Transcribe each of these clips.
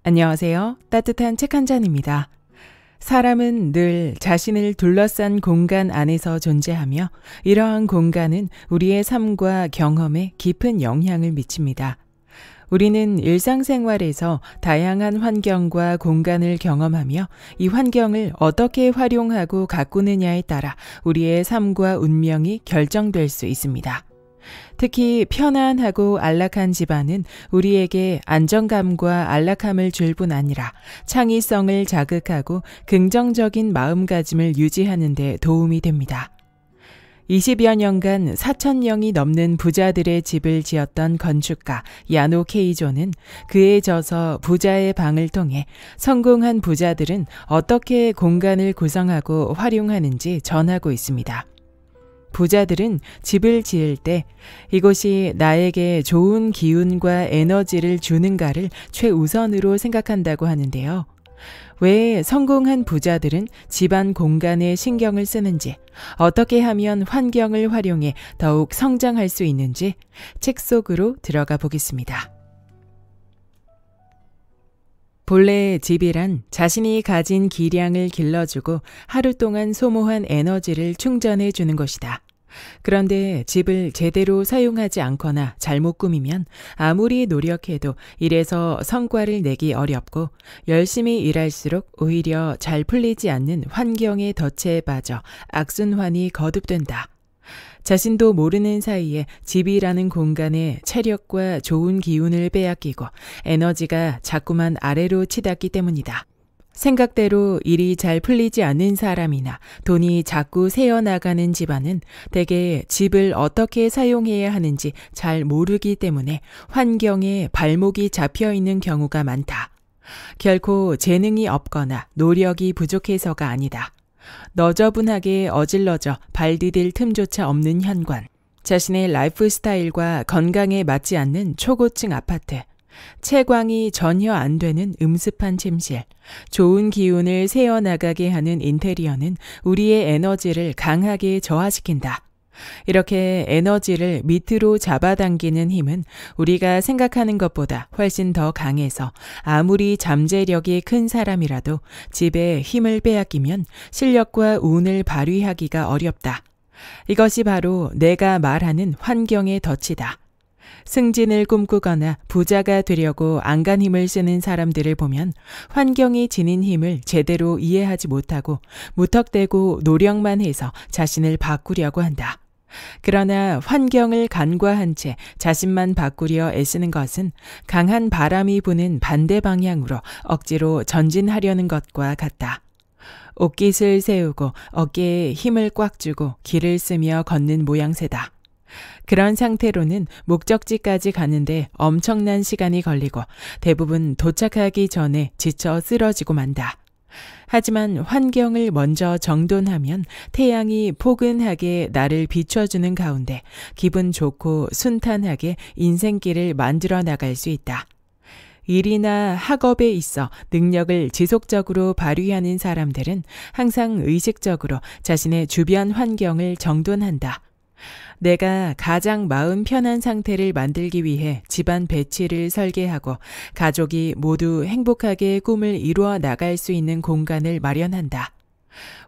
안녕하세요. 따뜻한 책 한 잔입니다. 사람은 늘 자신을 둘러싼 공간 안에서 존재하며 이러한 공간은 우리의 삶과 경험에 깊은 영향을 미칩니다. 우리는 일상생활에서 다양한 환경과 공간을 경험하며 이 환경을 어떻게 활용하고 가꾸느냐에 따라 우리의 삶과 운명이 결정될 수 있습니다. 특히 편안하고 안락한 집안은 우리에게 안정감과 안락함을 줄 뿐 아니라 창의성을 자극하고 긍정적인 마음가짐을 유지하는 데 도움이 됩니다. 20여 년간 4,000명이 넘는 부자들의 집을 지었던 건축가 야노 케이조는 그에 져서 부자의 방을 통해 성공한 부자들은 어떻게 공간을 구성하고 활용하는지 전하고 있습니다. 부자들은 집을 지을 때 이곳이 나에게 좋은 기운과 에너지를 주는가를 최우선으로 생각한다고 하는데요. 왜 성공한 부자들은 집안 공간에 신경을 쓰는지, 어떻게 하면 환경을 활용해 더욱 성장할 수 있는지 책 속으로 들어가 보겠습니다. 본래 집이란 자신이 가진 기량을 길러주고 하루 동안 소모한 에너지를 충전해 주는 것이다. 그런데 집을 제대로 사용하지 않거나 잘못 꾸미면 아무리 노력해도 일에서 성과를 내기 어렵고 열심히 일할수록 오히려 잘 풀리지 않는 환경의 덫에 빠져 악순환이 거듭된다. 자신도 모르는 사이에 집이라는 공간에 체력과 좋은 기운을 빼앗기고 에너지가 자꾸만 아래로 치닫기 때문이다. 생각대로 일이 잘 풀리지 않는 사람이나 돈이 자꾸 새어나가는 집안은 대개 집을 어떻게 사용해야 하는지 잘 모르기 때문에 환경에 발목이 잡혀 있는 경우가 많다. 결코 재능이 없거나 노력이 부족해서가 아니다. 너저분하게 어질러져 발 디딜 틈조차 없는 현관, 자신의 라이프 스타일과 건강에 맞지 않는 초고층 아파트, 채광이 전혀 안 되는 음습한 침실, 좋은 기운을 새어나가게 하는 인테리어는 우리의 에너지를 강하게 저하시킨다. 이렇게 에너지를 밑으로 잡아당기는 힘은 우리가 생각하는 것보다 훨씬 더 강해서 아무리 잠재력이 큰 사람이라도 집에 힘을 빼앗기면 실력과 운을 발휘하기가 어렵다. 이것이 바로 내가 말하는 환경의 덫이다. 승진을 꿈꾸거나 부자가 되려고 안간힘을 쓰는 사람들을 보면 환경이 지닌 힘을 제대로 이해하지 못하고 무턱대고 노력만 해서 자신을 바꾸려고 한다. 그러나 환경을 간과한 채 자신만 바꾸려 애쓰는 것은 강한 바람이 부는 반대 방향으로 억지로 전진하려는 것과 같다. 옷깃을 세우고 어깨에 힘을 꽉 주고 길을 쓰며 걷는 모양새다. 그런 상태로는 목적지까지 가는데 엄청난 시간이 걸리고 대부분 도착하기 전에 지쳐 쓰러지고 만다. 하지만 환경을 먼저 정돈하면 태양이 포근하게 나를 비춰주는 가운데 기분 좋고 순탄하게 인생길을 만들어 나갈 수 있다. 일이나 학업에 있어 능력을 지속적으로 발휘하는 사람들은 항상 의식적으로 자신의 주변 환경을 정돈한다. 내가 가장 마음 편한 상태를 만들기 위해 집안 배치를 설계하고 가족이 모두 행복하게 꿈을 이루어 나갈 수 있는 공간을 마련한다.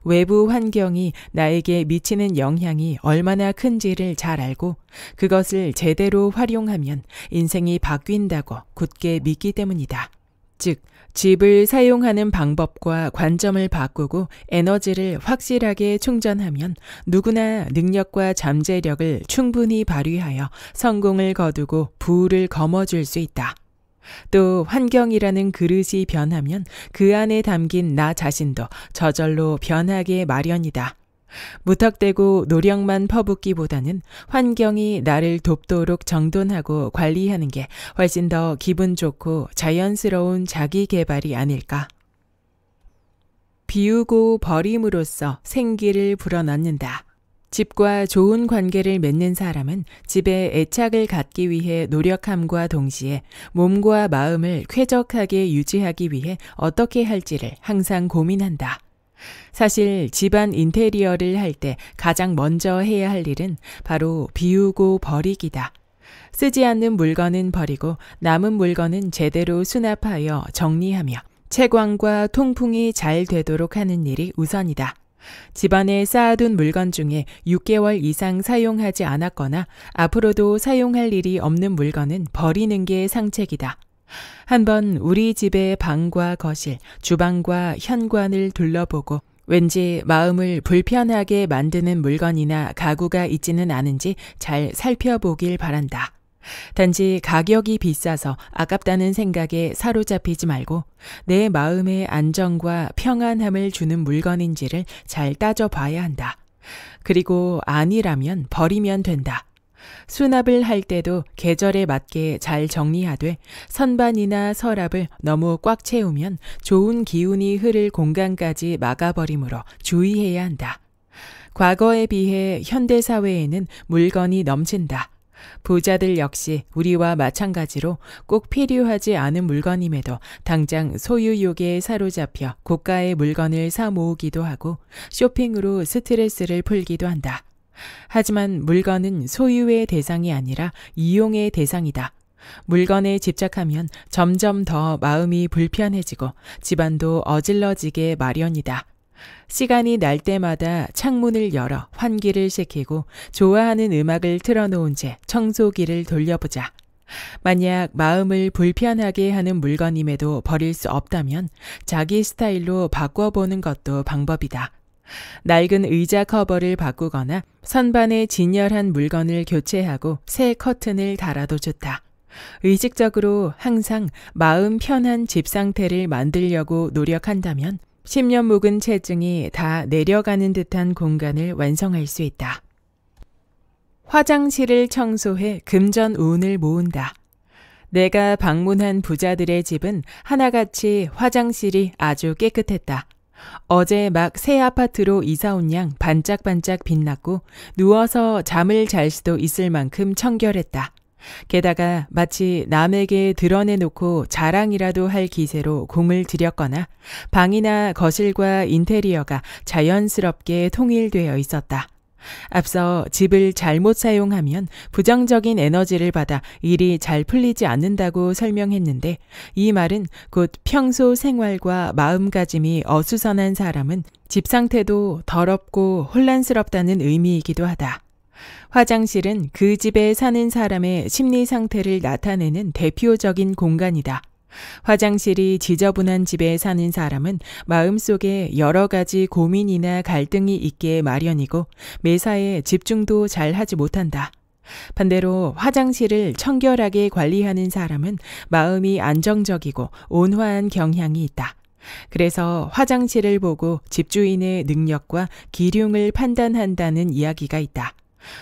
외부 환경이 나에게 미치는 영향이 얼마나 큰지를 잘 알고 그것을 제대로 활용하면 인생이 바뀐다고 굳게 믿기 때문이다. 즉, 집을 사용하는 방법과 관점을 바꾸고 에너지를 확실하게 충전하면 누구나 능력과 잠재력을 충분히 발휘하여 성공을 거두고 부를 거머쥘 수 있다. 또 환경이라는 그릇이 변하면 그 안에 담긴 나 자신도 저절로 변하게 마련이다. 무턱대고 노력만 퍼붓기보다는 환경이 나를 돕도록 정돈하고 관리하는 게 훨씬 더 기분 좋고 자연스러운 자기 개발이 아닐까. 비우고 버림으로써 생기를 불어넣는다. 집과 좋은 관계를 맺는 사람은 집에 애착을 갖기 위해 노력함과 동시에 몸과 마음을 쾌적하게 유지하기 위해 어떻게 할지를 항상 고민한다. 사실 집안 인테리어를 할 때 가장 먼저 해야 할 일은 바로 비우고 버리기다. 쓰지 않는 물건은 버리고 남은 물건은 제대로 수납하여 정리하며 채광과 통풍이 잘 되도록 하는 일이 우선이다. 집안에 쌓아둔 물건 중에 6개월 이상 사용하지 않았거나 앞으로도 사용할 일이 없는 물건은 버리는 게 상책이다. 한번 우리 집의 방과 거실, 주방과 현관을 둘러보고 왠지 마음을 불편하게 만드는 물건이나 가구가 있지는 않은지 잘 살펴보길 바란다. 단지 가격이 비싸서 아깝다는 생각에 사로잡히지 말고 내 마음의 안정과 평안함을 주는 물건인지를 잘 따져봐야 한다. 그리고 아니라면 버리면 된다. 수납을 할 때도 계절에 맞게 잘 정리하되 선반이나 서랍을 너무 꽉 채우면 좋은 기운이 흐를 공간까지 막아버리므로 주의해야 한다. 과거에 비해 현대사회에는 물건이 넘친다. 부자들 역시 우리와 마찬가지로 꼭 필요하지 않은 물건임에도 당장 소유욕에 사로잡혀 고가의 물건을 사 모으기도 하고 쇼핑으로 스트레스를 풀기도 한다. 하지만 물건은 소유의 대상이 아니라 이용의 대상이다. 물건에 집착하면 점점 더 마음이 불편해지고 집안도 어질러지게 마련이다. 시간이 날 때마다 창문을 열어 환기를 시키고 좋아하는 음악을 틀어놓은 채 청소기를 돌려보자. 만약 마음을 불편하게 하는 물건임에도 버릴 수 없다면 자기 스타일로 바꿔보는 것도 방법이다. 낡은 의자 커버를 바꾸거나 선반에 진열한 물건을 교체하고 새 커튼을 달아도 좋다. 의식적으로 항상 마음 편한 집 상태를 만들려고 노력한다면 10년 묵은 체증이 다 내려가는 듯한 공간을 완성할 수 있다. 화장실을 청소해 금전 운을 모은다. 내가 방문한 부자들의 집은 하나같이 화장실이 아주 깨끗했다. 어제 막 새 아파트로 이사 온 양 반짝반짝 빛났고 누워서 잠을 잘 수도 있을 만큼 청결했다. 게다가 마치 남에게 드러내놓고 자랑이라도 할 기세로 공을 들였거나 방이나 거실과 인테리어가 자연스럽게 통일되어 있었다. 앞서 집을 잘못 사용하면 부정적인 에너지를 받아 일이 잘 풀리지 않는다고 설명했는데 이 말은 곧 평소 생활과 마음가짐이 어수선한 사람은 집 상태도 더럽고 혼란스럽다는 의미이기도 하다. 화장실은 그 집에 사는 사람의 심리 상태를 나타내는 대표적인 공간이다. 화장실이 지저분한 집에 사는 사람은 마음속에 여러 가지 고민이나 갈등이 있기에 마련이고 매사에 집중도 잘 하지 못한다. 반대로 화장실을 청결하게 관리하는 사람은 마음이 안정적이고 온화한 경향이 있다. 그래서 화장실을 보고 집주인의 능력과 기륭을 판단한다는 이야기가 있다.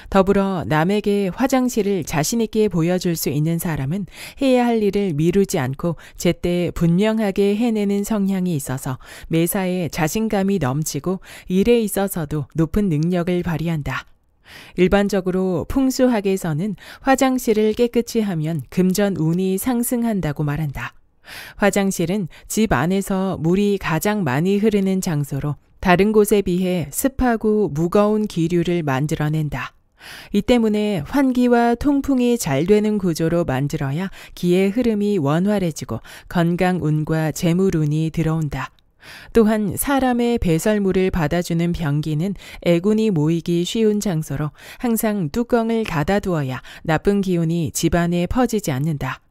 더불어 남에게 화장실을 자신있게 보여줄 수 있는 사람은 해야 할 일을 미루지 않고 제때 분명하게 해내는 성향이 있어서 매사에 자신감이 넘치고 일에 있어서도 높은 능력을 발휘한다. 일반적으로 풍수학에서는 화장실을 깨끗이 하면 금전 운이 상승한다고 말한다. 화장실은 집 안에서 물이 가장 많이 흐르는 장소로 다른 곳에 비해 습하고 무거운 기류를 만들어낸다. 이 때문에 환기와 통풍이 잘 되는 구조로 만들어야 기의 흐름이 원활해지고 건강운과 재물운이 들어온다. 또한 사람의 배설물을 받아주는 변기는 애군이 모이기 쉬운 장소로 항상 뚜껑을 닫아두어야 나쁜 기운이 집안에 퍼지지 않는다.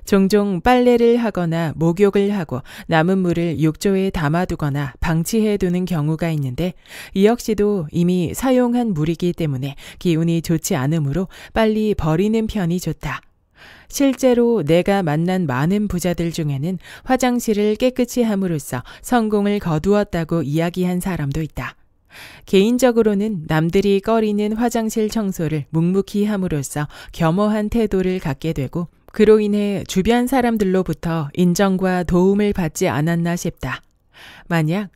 종종 빨래를 하거나 목욕을 하고 남은 물을 욕조에 담아두거나 방치해두는 경우가 있는데 이 역시도 이미 사용한 물이기 때문에 기운이 좋지 않으므로 빨리 버리는 편이 좋다. 실제로 내가 만난 많은 부자들 중에는 화장실을 깨끗이 함으로써 성공을 거두었다고 이야기한 사람도 있다. 개인적으로는 남들이 꺼리는 화장실 청소를 묵묵히 함으로써 겸허한 태도를 갖게 되고 그로 인해 주변 사람들로부터 인정과 도움을 받지 않았나 싶다. 만약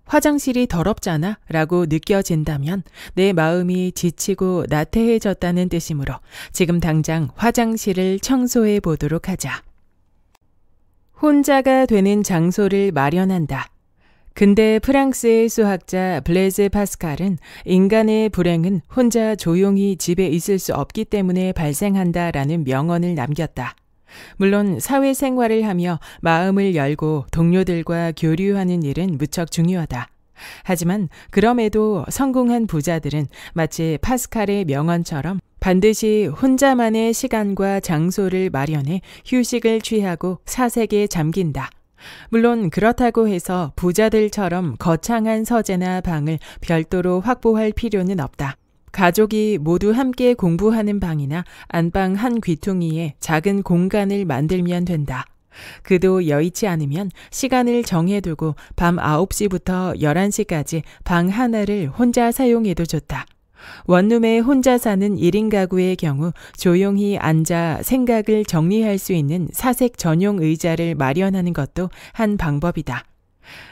화장실이 더럽잖아 라고 느껴진다면 내 마음이 지치고 나태해졌다는 뜻이므로 지금 당장 화장실을 청소해 보도록 하자. 혼자가 되는 장소를 마련한다. 근데 프랑스의 수학자 블레즈 파스칼은 인간의 불행은 혼자 조용히 집에 있을 수 없기 때문에 발생한다라는 명언을 남겼다. 물론 사회생활을 하며 마음을 열고 동료들과 교류하는 일은 무척 중요하다. 하지만 그럼에도 성공한 부자들은 마치 파스칼의 명언처럼 반드시 혼자만의 시간과 장소를 마련해 휴식을 취하고 사색에 잠긴다. 물론 그렇다고 해서 부자들처럼 거창한 서재나 방을 별도로 확보할 필요는 없다. 가족이 모두 함께 공부하는 방이나 안방 한 귀퉁이에 작은 공간을 만들면 된다. 그도 여의치 않으면 시간을 정해두고 밤 9시부터 11시까지 방 하나를 혼자 사용해도 좋다. 원룸에 혼자 사는 1인 가구의 경우 조용히 앉아 생각을 정리할 수 있는 사색 전용 의자를 마련하는 것도 한 방법이다.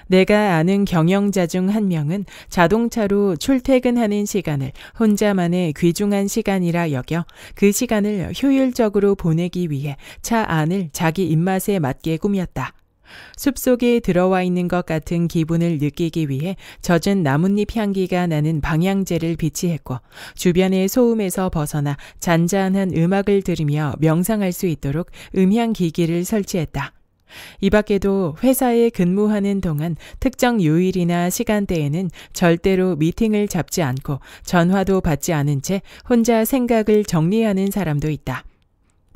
내가 아는 경영자 중 한 명은 자동차로 출퇴근하는 시간을 혼자만의 귀중한 시간이라 여겨 그 시간을 효율적으로 보내기 위해 차 안을 자기 입맛에 맞게 꾸몄다. 숲속에 들어와 있는 것 같은 기분을 느끼기 위해 젖은 나뭇잎 향기가 나는 방향제를 비치했고 주변의 소음에서 벗어나 잔잔한 음악을 들으며 명상할 수 있도록 음향기기를 설치했다. 이 밖에도 회사에 근무하는 동안 특정 요일이나 시간대에는 절대로 미팅을 잡지 않고 전화도 받지 않은 채 혼자 생각을 정리하는 사람도 있다.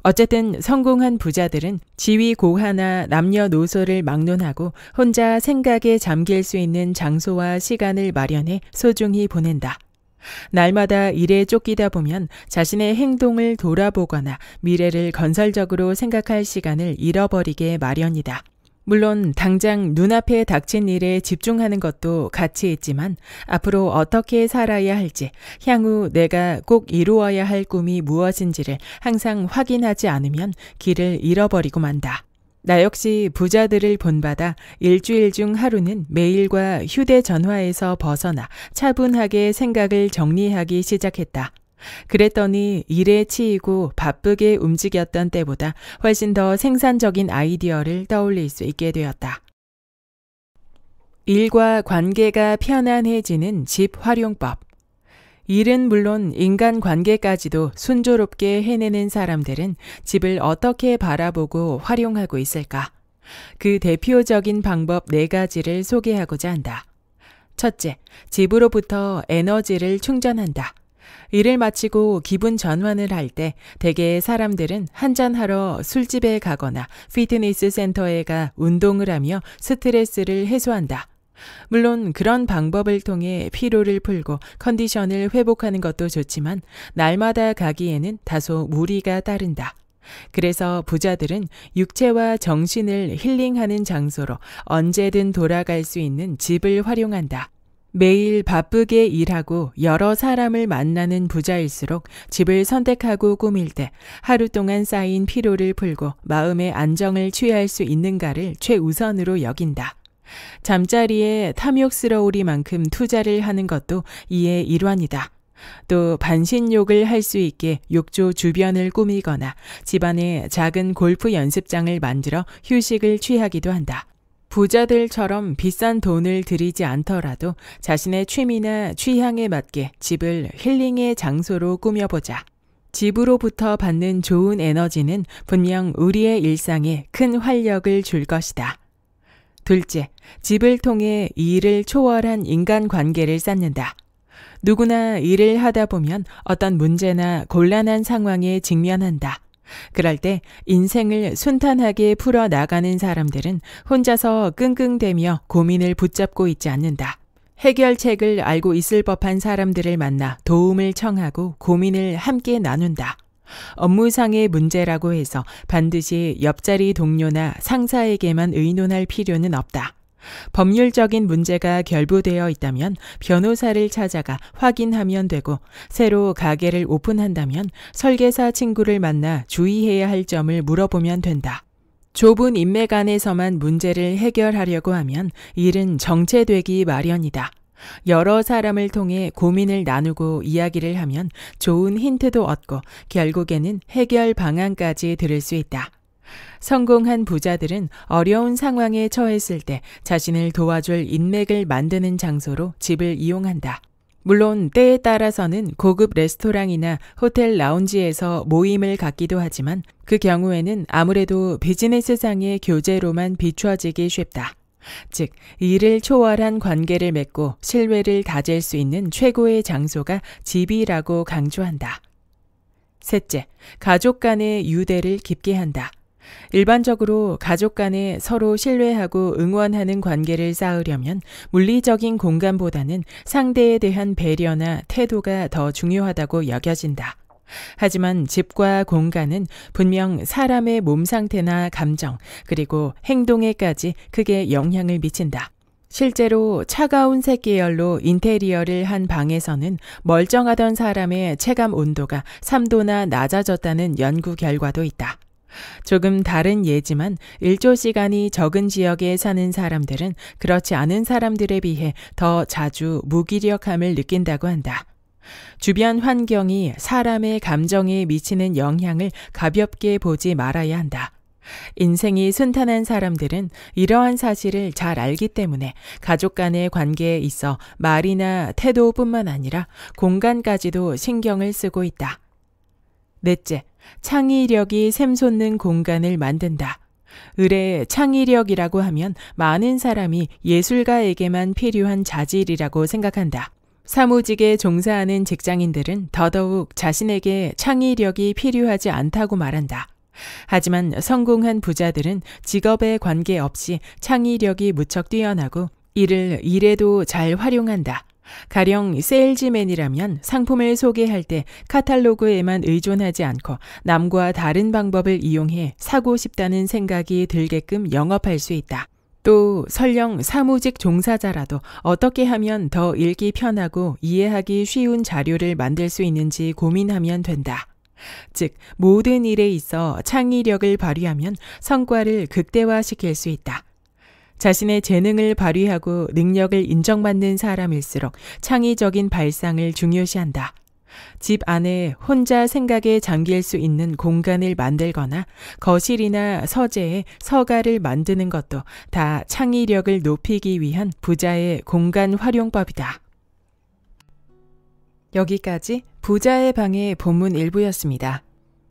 어쨌든 성공한 부자들은 지위 고하나 남녀노소를 막론하고 혼자 생각에 잠길 수 있는 장소와 시간을 마련해 소중히 보낸다. 날마다 일에 쫓기다 보면 자신의 행동을 돌아보거나 미래를 건설적으로 생각할 시간을 잃어버리게 마련이다. 물론 당장 눈앞에 닥친 일에 집중하는 것도 가치 있지만 앞으로 어떻게 살아야 할지, 향후 내가 꼭 이루어야 할 꿈이 무엇인지를 항상 확인하지 않으면 길을 잃어버리고 만다. 나 역시 부자들을 본받아 일주일 중 하루는 메일과 휴대전화에서 벗어나 차분하게 생각을 정리하기 시작했다. 그랬더니 일에 치이고 바쁘게 움직였던 때보다 훨씬 더 생산적인 아이디어를 떠올릴 수 있게 되었다. 일과 관계가 편안해지는 집 활용법. 일은 물론 인간관계까지도 순조롭게 해내는 사람들은 집을 어떻게 바라보고 활용하고 있을까? 그 대표적인 방법 4가지를 소개하고자 한다. 첫째, 집으로부터 에너지를 충전한다. 일을 마치고 기분 전환을 할 때 대개 사람들은 한잔하러 술집에 가거나 피트니스 센터에 가 운동을 하며 스트레스를 해소한다. 물론 그런 방법을 통해 피로를 풀고 컨디션을 회복하는 것도 좋지만 날마다 가기에는 다소 무리가 따른다. 그래서 부자들은 육체와 정신을 힐링하는 장소로 언제든 돌아갈 수 있는 집을 활용한다. 매일 바쁘게 일하고 여러 사람을 만나는 부자일수록 집을 선택하고 꾸밀 때 하루 동안 쌓인 피로를 풀고 마음의 안정을 취할 수 있는가를 최우선으로 여긴다. 잠자리에 탐욕스러우리만큼 투자를 하는 것도 이의 일환이다. 또 반신욕을 할 수 있게 욕조 주변을 꾸미거나 집안에 작은 골프 연습장을 만들어 휴식을 취하기도 한다. 부자들처럼 비싼 돈을 들이지 않더라도 자신의 취미나 취향에 맞게 집을 힐링의 장소로 꾸며보자. 집으로부터 받는 좋은 에너지는 분명 우리의 일상에 큰 활력을 줄 것이다. 둘째, 집을 통해 일을 초월한 인간관계를 쌓는다. 누구나 일을 하다 보면 어떤 문제나 곤란한 상황에 직면한다. 그럴 때 인생을 순탄하게 풀어나가는 사람들은 혼자서 끙끙대며 고민을 붙잡고 있지 않는다. 해결책을 알고 있을 법한 사람들을 만나 도움을 청하고 고민을 함께 나눈다. 업무상의 문제라고 해서 반드시 옆자리 동료나 상사에게만 의논할 필요는 없다. 법률적인 문제가 결부되어 있다면 변호사를 찾아가 확인하면 되고, 새로 가게를 오픈한다면 설계사 친구를 만나 주의해야 할 점을 물어보면 된다. 좁은 인맥 안에서만 문제를 해결하려고 하면 일은 정체되기 마련이다. 여러 사람을 통해 고민을 나누고 이야기를 하면 좋은 힌트도 얻고 결국에는 해결 방안까지 들을 수 있다. 성공한 부자들은 어려운 상황에 처했을 때 자신을 도와줄 인맥을 만드는 장소로 집을 이용한다. 물론 때에 따라서는 고급 레스토랑이나 호텔 라운지에서 모임을 갖기도 하지만 그 경우에는 아무래도 비즈니스상의 교제로만 비춰지기 쉽다. 즉, 이를 초월한 관계를 맺고 신뢰를 다질 수 있는 최고의 장소가 집이라고 강조한다. 셋째, 가족 간의 유대를 깊게 한다. 일반적으로 가족 간에 서로 신뢰하고 응원하는 관계를 쌓으려면 물리적인 공간보다는 상대에 대한 배려나 태도가 더 중요하다고 여겨진다. 하지만 집과 공간은 분명 사람의 몸 상태나 감정, 그리고 행동에까지 크게 영향을 미친다. 실제로 차가운 색계열로 인테리어를 한 방에서는 멀쩡하던 사람의 체감 온도가 3도나 낮아졌다는 연구 결과도 있다. 조금 다른 예지만 일조 시간이 적은 지역에 사는 사람들은 그렇지 않은 사람들에 비해 더 자주 무기력함을 느낀다고 한다. 주변 환경이 사람의 감정에 미치는 영향을 가볍게 보지 말아야 한다. 인생이 순탄한 사람들은 이러한 사실을 잘 알기 때문에 가족 간의 관계에 있어 말이나 태도뿐만 아니라 공간까지도 신경을 쓰고 있다. 넷째, 창의력이 샘솟는 공간을 만든다. 의례 창의력이라고 하면 많은 사람이 예술가에게만 필요한 자질이라고 생각한다. 사무직에 종사하는 직장인들은 더더욱 자신에게 창의력이 필요하지 않다고 말한다. 하지만 성공한 부자들은 직업에 관계없이 창의력이 무척 뛰어나고 이를 일에도 잘 활용한다. 가령 세일즈맨이라면 상품을 소개할 때 카탈로그에만 의존하지 않고 남과 다른 방법을 이용해 사고 싶다는 생각이 들게끔 영업할 수 있다. 또 설령 사무직 종사자라도 어떻게 하면 더 읽기 편하고 이해하기 쉬운 자료를 만들 수 있는지 고민하면 된다. 즉, 모든 일에 있어 창의력을 발휘하면 성과를 극대화시킬 수 있다. 자신의 재능을 발휘하고 능력을 인정받는 사람일수록 창의적인 발상을 중요시한다. 집 안에 혼자 생각에 잠길 수 있는 공간을 만들거나 거실이나 서재에 서가를 만드는 것도 다 창의력을 높이기 위한 부자의 공간 활용법이다. 여기까지 부자의 방의 본문 일부였습니다.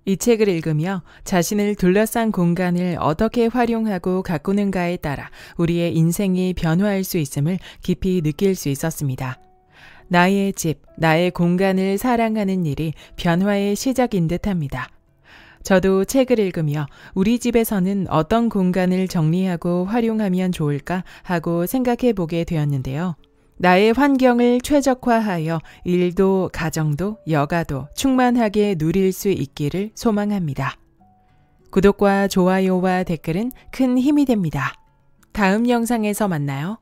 이 책을 읽으며 자신을 둘러싼 공간을 어떻게 활용하고 가꾸는가에 따라 우리의 인생이 변화할 수 있음을 깊이 느낄 수 있었습니다. 나의 집, 나의 공간을 사랑하는 일이 변화의 시작인 듯합니다. 저도 책을 읽으며 우리 집에서는 어떤 공간을 정리하고 활용하면 좋을까 하고 생각해 보게 되었는데요. 나의 환경을 최적화하여 일도 가정도 여가도 충만하게 누릴 수 있기를 소망합니다. 구독과 좋아요와 댓글은 큰 힘이 됩니다. 다음 영상에서 만나요.